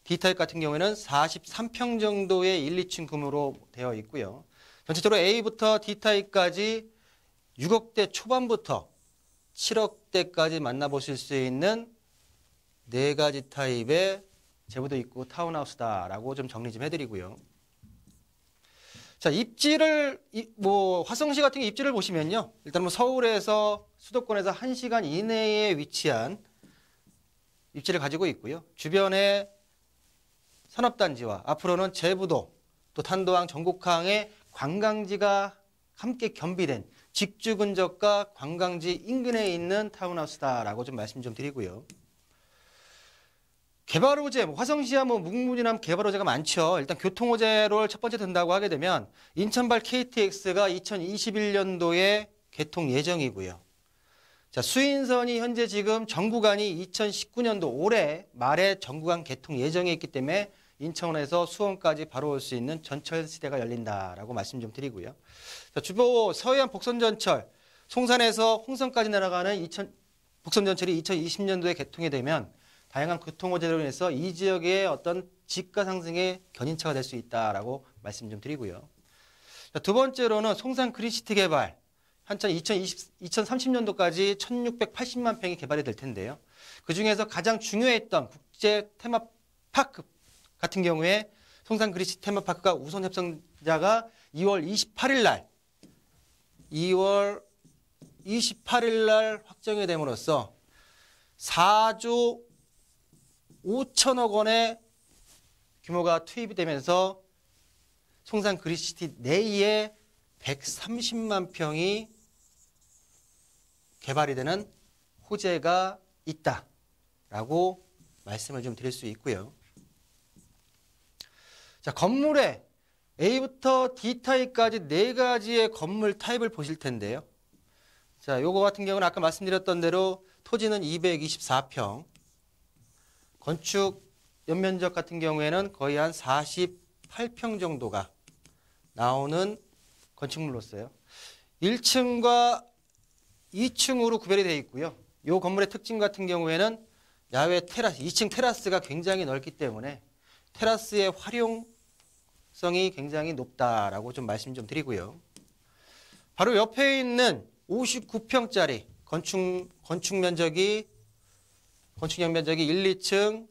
D타입 같은 경우에는 43평 정도의 1, 2층 규모로 되어 있고요. 전체적으로 A부터 D타입까지 6억대 초반부터 7억대까지 만나보실 수 있는 4가지 타입의 제부도 있고 타운하우스다라고 좀 정리 좀 해드리고요. 자, 입지를, 화성시 같은 게 입지를 보시면요. 일단 서울에서, 수도권에서 1시간 이내에 위치한 입지를 가지고 있고요. 주변에 산업단지와 앞으로는 제부도, 또 탄도항, 전곡항의 관광지가 함께 겸비된 직주 근접과 관광지 인근에 있는 타운하우스다라고 좀 말씀 좀 드리고요. 개발 호재, 화성시야 묵묵부진한 개발 호재가 많죠. 일단 교통 호재를 첫 번째 든다고 하게 되면 인천발 KTX가 2021년도에 개통 예정이고요. 자, 수인선이 현재 지금 전 구간이 2019년도 올해 말에 전 구간 개통 예정에 있기 때문에 인천에서 수원까지 바로 올 수 있는 전철 시대가 열린다라고 말씀 좀 드리고요. 자, 주보 서해안 복선전철, 송산에서 홍성까지 날아가는 복선전철이 2020년도에 개통이 되면 다양한 교통 호재로 인해서 이 지역의 어떤 집가 상승의 견인차가 될 수 있다라고 말씀 좀 드리고요. 자, 두 번째로는 송산 그린시티 개발. 한참 2030년도까지 1680만 평이 개발이 될 텐데요. 그중에서 가장 중요했던 국제 테마파크 같은 경우에 송산 그린시티 테마파크가 우선 협상자가 2월 28일 날 확정이 됨으로써 4조 5천억 원의 규모가 투입이 되면서 송산 그린시티 내에 130만 평이 개발이 되는 호재가 있다라고 말씀을 좀 드릴 수 있고요. 자, 건물의 A부터 D 타입까지 4가지의 건물 타입을 보실 텐데요. 자, 요거 같은 경우는 아까 말씀드렸던 대로 토지는 224평, 건축 연면적 같은 경우에는 거의 한 48평 정도가 나오는 건축물로서요. 1층과 2층으로 구별이 되어 있고요. 이 건물의 특징 같은 경우에는 야외 테라스, 2층 테라스가 굉장히 넓기 때문에 테라스의 활용성이 굉장히 높다라고 좀 말씀 좀 드리고요. 바로 옆에 있는 59평짜리 건축 면적이 1, 2층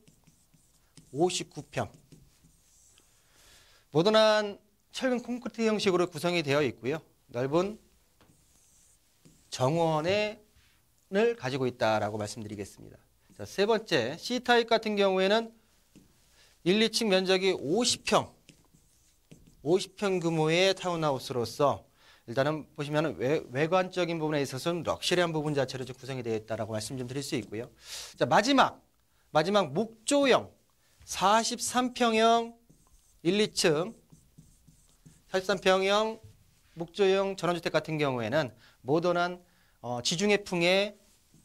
59평. 모던한 철근 콘크리트 형식으로 구성이 되어 있고요. 넓은 정원을 가지고 있다라고 말씀드리겠습니다. 자, 세 번째 C타입 같은 경우에는 1, 2층 면적이 50평 규모의 타운하우스로서 일단은 보시면 외관적인 부분에 있어서는 럭셔리한 부분 자체로 좀 구성이 되어 있다라고 말씀 좀 드릴 수 있고요. 자, 마지막 목조형 43평형 1, 2층 43평형 목조형 전원주택 같은 경우에는 모던한 지중해풍의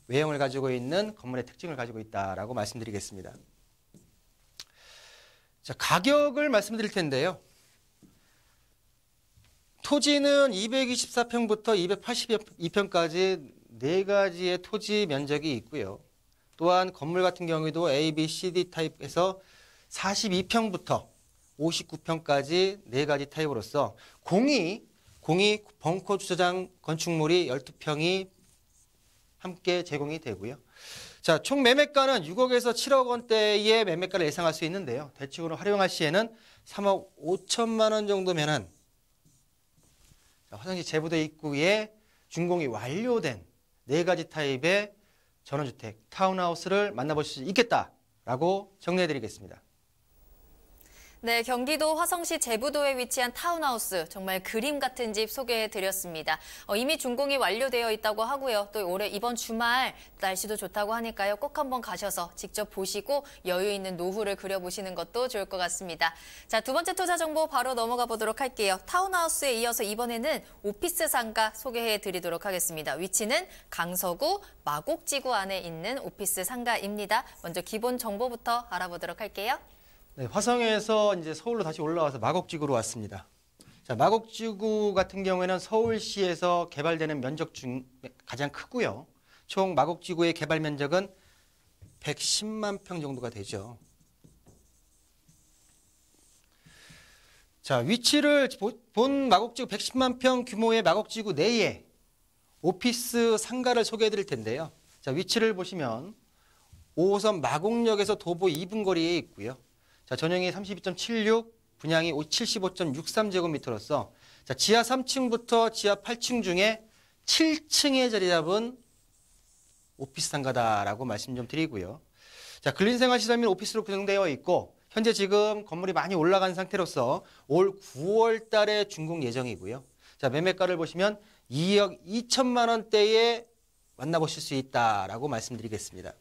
외형을 가지고 있는 건물의 특징을 가지고 있다라고 말씀드리겠습니다. 자, 가격을 말씀드릴 텐데요. 토지는 224평부터 282평까지 4가지의 토지 면적이 있고요. 또한 건물 같은 경우에도 A, B, C, D 타입에서 42평부터 59평까지 4가지 타입으로서 공이 벙커 주차장 건축물이 12평이 함께 제공이 되고요. 자, 총 매매가는 6억에서 7억 원대의 매매가를 예상할 수 있는데요. 대축으로 활용할 시에는 3억 5천만 원 정도면은 화성시 제부도 입구에 준공이 완료된 4가지 타입의 전원주택, 타운하우스를 만나보실 수 있겠다라고 정리해드리겠습니다. 네, 경기도 화성시 제부도에 위치한 타운하우스, 정말 그림 같은 집 소개해드렸습니다. 이미 준공이 완료되어 있다고 하고요. 또 올해 이번 주말 날씨도 좋다고 하니까요. 꼭 한번 가셔서 직접 보시고 여유 있는 노후를 그려보시는 것도 좋을 것 같습니다. 자, 두 번째 투자 정보 바로 넘어가 보도록 할게요. 타운하우스에 이어서 이번에는 오피스 상가 소개해드리도록 하겠습니다. 위치는 강서구 마곡지구 안에 있는 오피스 상가입니다. 먼저 기본 정보부터 알아보도록 할게요. 네, 화성에서 이제 서울로 다시 올라와서 마곡지구로 왔습니다. 자, 마곡지구 같은 경우에는 서울시에서 개발되는 면적 중 가장 크고요. 총 마곡지구의 개발 면적은 110만 평 정도가 되죠. 자, 위치를 본 마곡지구 110만 평 규모의 마곡지구 내에 오피스 상가를 소개해 드릴 텐데요. 자, 위치를 보시면 5호선 마곡역에서 도보 2분 거리에 있고요. 자, 전용이 32.76, 분양이 75.63제곱미터로서 자, 지하 3층부터 지하 8층 중에 7층에 자리 잡은 오피스 상가다라고 말씀 좀 드리고요. 자, 근린생활시설 및 오피스로 구성되어 있고 현재 지금 건물이 많이 올라간 상태로서 올 9월 달에 준공 예정이고요. 자, 매매가를 보시면 2억 2천만 원대에 만나보실 수 있다라고 말씀드리겠습니다.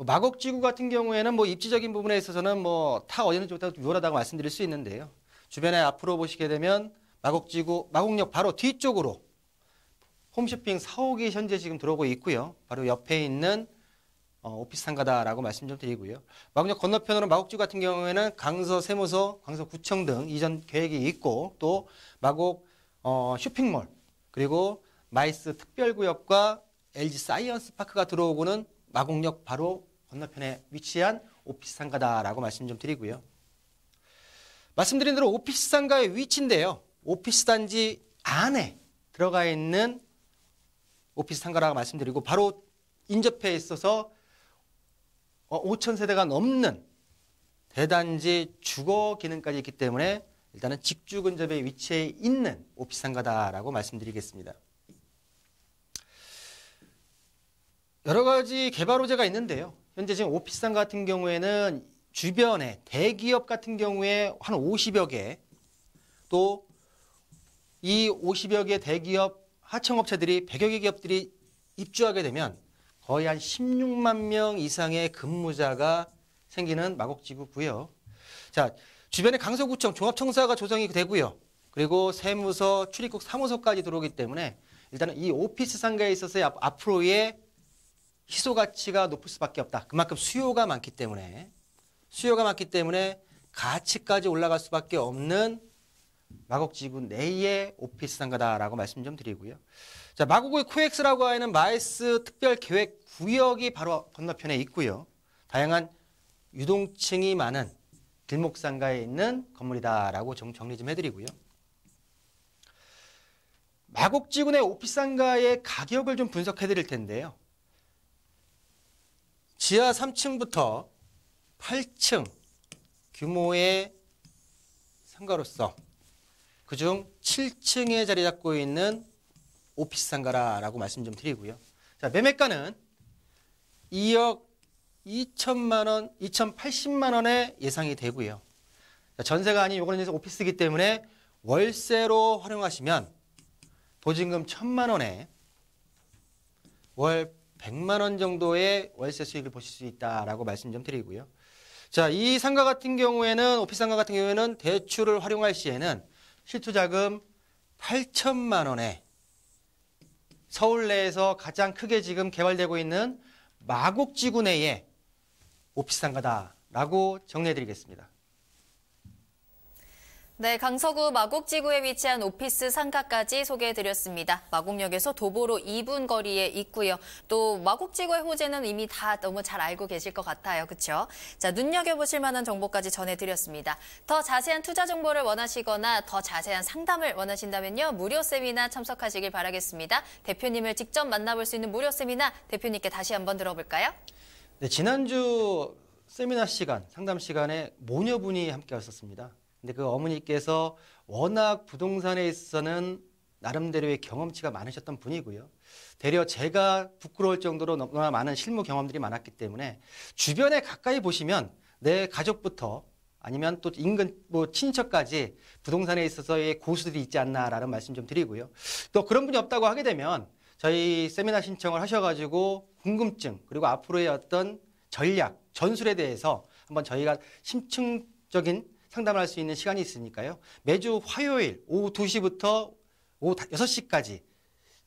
마곡지구 같은 경우에는 입지적인 부분에 있어서는 타 어디는 좀 유월하다고 말씀드릴 수 있는데요. 주변에 앞으로 보시게 되면 마곡지구, 마곡역 바로 뒤쪽으로 홈쇼핑 4호기 현재 지금 들어오고 있고요. 바로 옆에 있는 오피스 상가다라고 말씀 좀 드리고요. 마곡역 건너편으로 마곡지구 같은 경우에는 강서 세무서, 강서구청 등 이전 계획이 있고 또 마곡 쇼핑몰 그리고 마이스 특별구역과 LG 사이언스 파크가 들어오고는 마곡역 바로 건너편에 위치한 오피스 상가다라고 말씀 좀 드리고요. 말씀드린 대로 오피스 상가의 위치인데요. 오피스 단지 안에 들어가 있는 오피스 상가라고 말씀드리고 바로 인접해 있어서 5천 세대가 넘는 대단지 주거 기능까지 있기 때문에 일단은 직주 근접에 위치해 있는 오피스 상가다라고 말씀드리겠습니다. 여러 가지 개발 호재가 있는데요. 현재 지금 오피스 상가 같은 경우에는 주변에 대기업 같은 경우에 한 50여 개, 또 이 50여 개 대기업 하청업체들이 100여 개 기업들이 입주하게 되면 거의 한 16만 명 이상의 근무자가 생기는 마곡지구고요. 자, 주변에 강서구청 종합청사가 조성이 되고요. 그리고 세무서, 출입국 사무소까지 들어오기 때문에 일단은 이 오피스 상가에 있어서의 앞으로의 희소 가치가 높을 수밖에 없다. 그만큼 수요가 많기 때문에 가치까지 올라갈 수밖에 없는 마곡지구 내의 오피스 상가다라고 말씀 좀 드리고요. 자, 마곡의 코엑스라고 하는 마이스 특별계획 구역이 바로 건너편에 있고요. 다양한 유동층이 많은 길목상가에 있는 건물이다라고 정리 좀 해드리고요. 마곡지구 내 오피스 상가의 가격을 좀 분석해 드릴 텐데요. 지하 3층부터 8층 규모의 상가로서 그중 7층에 자리 잡고 있는 오피스 상가라고 말씀 좀 드리고요. 자, 매매가는 2억 2천만 원, 2,080만 원에 예상이 되고요. 자, 전세가 아닌 요거는 이제 오피스이기 때문에 월세로 활용하시면 보증금 1,000만 원에 월 100만 원 정도의 월세 수익을 보실 수 있다라고 말씀 좀 드리고요. 자, 이 상가 같은 경우에는 오피스 상가 같은 경우에는 대출을 활용할 시에는 실투자금 8천만 원에 서울 내에서 가장 크게 지금 개발되고 있는 마곡지구 내의 오피스 상가다라고 정리해드리겠습니다. 네, 강서구 마곡지구에 위치한 오피스 상가까지 소개해드렸습니다. 마곡역에서 도보로 2분 거리에 있고요. 또 마곡지구의 호재는 이미 다 너무 잘 알고 계실 것 같아요. 그렇죠? 자, 눈여겨보실 만한 정보까지 전해드렸습니다. 더 자세한 투자 정보를 원하시거나 더 자세한 상담을 원하신다면요. 무료 세미나 참석하시길 바라겠습니다. 대표님을 직접 만나볼 수 있는 무료 세미나 대표님께 다시 한번 들어볼까요? 네, 지난주 세미나 시간, 상담 시간에 모녀분이 함께 하셨습니다. 근데 그 어머니께서 워낙 부동산에 있어서는 나름대로의 경험치가 많으셨던 분이고요. 되려 제가 부끄러울 정도로 너무나 많은 실무 경험들이 많았기 때문에 주변에 가까이 보시면 내 가족부터 아니면 또 인근 친인척까지 부동산에 있어서의 고수들이 있지 않나라는 말씀 좀 드리고요. 또 그런 분이 없다고 하게 되면 저희 세미나 신청을 하셔가지고 궁금증 그리고 앞으로의 어떤 전략, 전술에 대해서 한번 저희가 심층적인 상담을 할 수 있는 시간이 있으니까요. 매주 화요일 오후 2시부터 오후 6시까지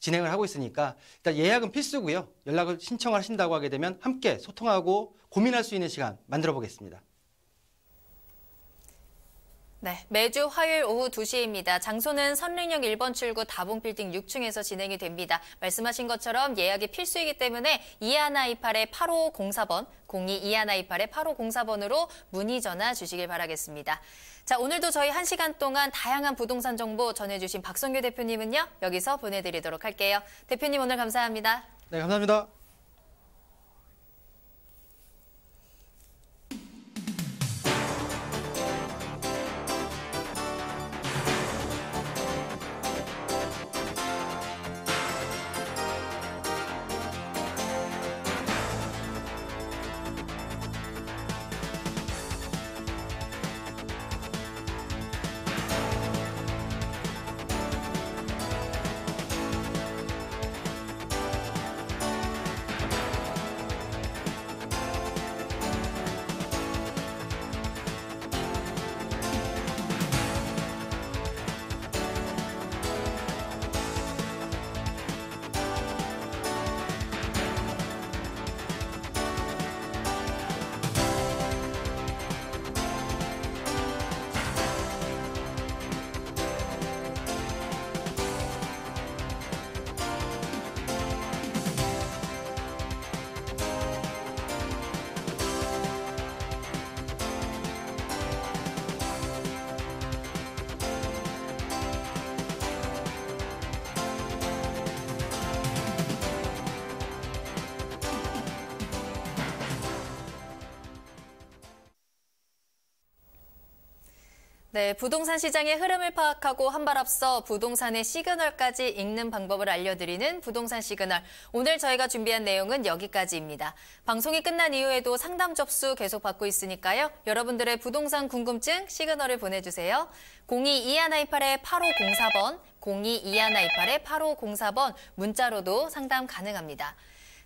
진행을 하고 있으니까 일단 예약은 필수고요. 연락을 신청을 하신다고 하게 되면 함께 소통하고 고민할 수 있는 시간 만들어 보겠습니다. 네, 매주 화요일 오후 2시입니다. 장소는 선릉역 1번 출구 다봉빌딩 6층에서 진행이 됩니다. 말씀하신 것처럼 예약이 필수이기 때문에 2128-8504번, 02-2128-8504번으로 문의 전화 주시길 바라겠습니다. 자, 오늘도 저희 1시간 동안 다양한 부동산 정보 전해주신 박성규 대표님은요, 여기서 보내드리도록 할게요. 대표님 오늘 감사합니다. 네, 감사합니다. 네, 부동산 시장의 흐름을 파악하고 한 발 앞서 부동산의 시그널까지 읽는 방법을 알려드리는 부동산 시그널. 오늘 저희가 준비한 내용은 여기까지입니다. 방송이 끝난 이후에도 상담 접수 계속 받고 있으니까요. 여러분들의 부동산 궁금증 시그널을 보내주세요. 02-2128-8504번, 02-2128-8504번 문자로도 상담 가능합니다.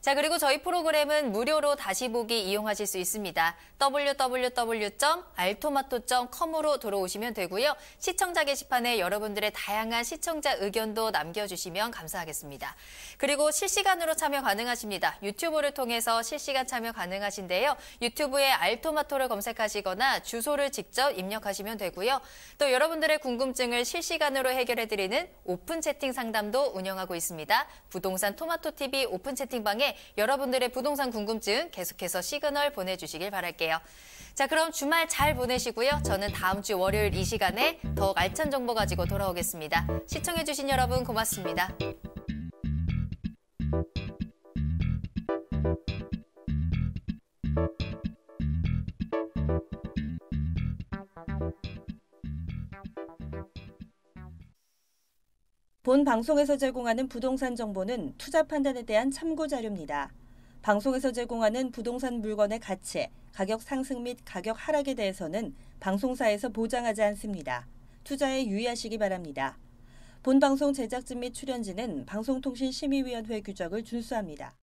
자, 그리고 저희 프로그램은 무료로 다시 보기 이용하실 수 있습니다. www.altomato.com으로 들어오시면 되고요. 시청자 게시판에 여러분들의 다양한 시청자 의견도 남겨주시면 감사하겠습니다. 그리고 실시간으로 참여 가능하십니다. 유튜브를 통해서 실시간 참여 가능하신데요. 유튜브에 알토마토를 검색하시거나 주소를 직접 입력하시면 되고요. 또 여러분들의 궁금증을 실시간으로 해결해드리는 오픈 채팅 상담도 운영하고 있습니다. 부동산 토마토TV 오픈 채팅방에 여러분들의 부동산 궁금증 계속해서 시그널 보내주시길 바랄게요. 자, 그럼 주말 잘 보내시고요. 저는 다음 주 월요일 이 시간에 더욱 알찬 정보 가지고 돌아오겠습니다. 시청해주신 여러분 고맙습니다. 본 방송에서 제공하는 부동산 정보는 투자 판단에 대한 참고 자료입니다. 방송에서 제공하는 부동산 물건의 가치, 가격 상승 및 가격 하락에 대해서는 방송사에서 보장하지 않습니다. 투자에 유의하시기 바랍니다. 본 방송 제작진 및 출연진은 방송통신심의위원회 규정을 준수합니다.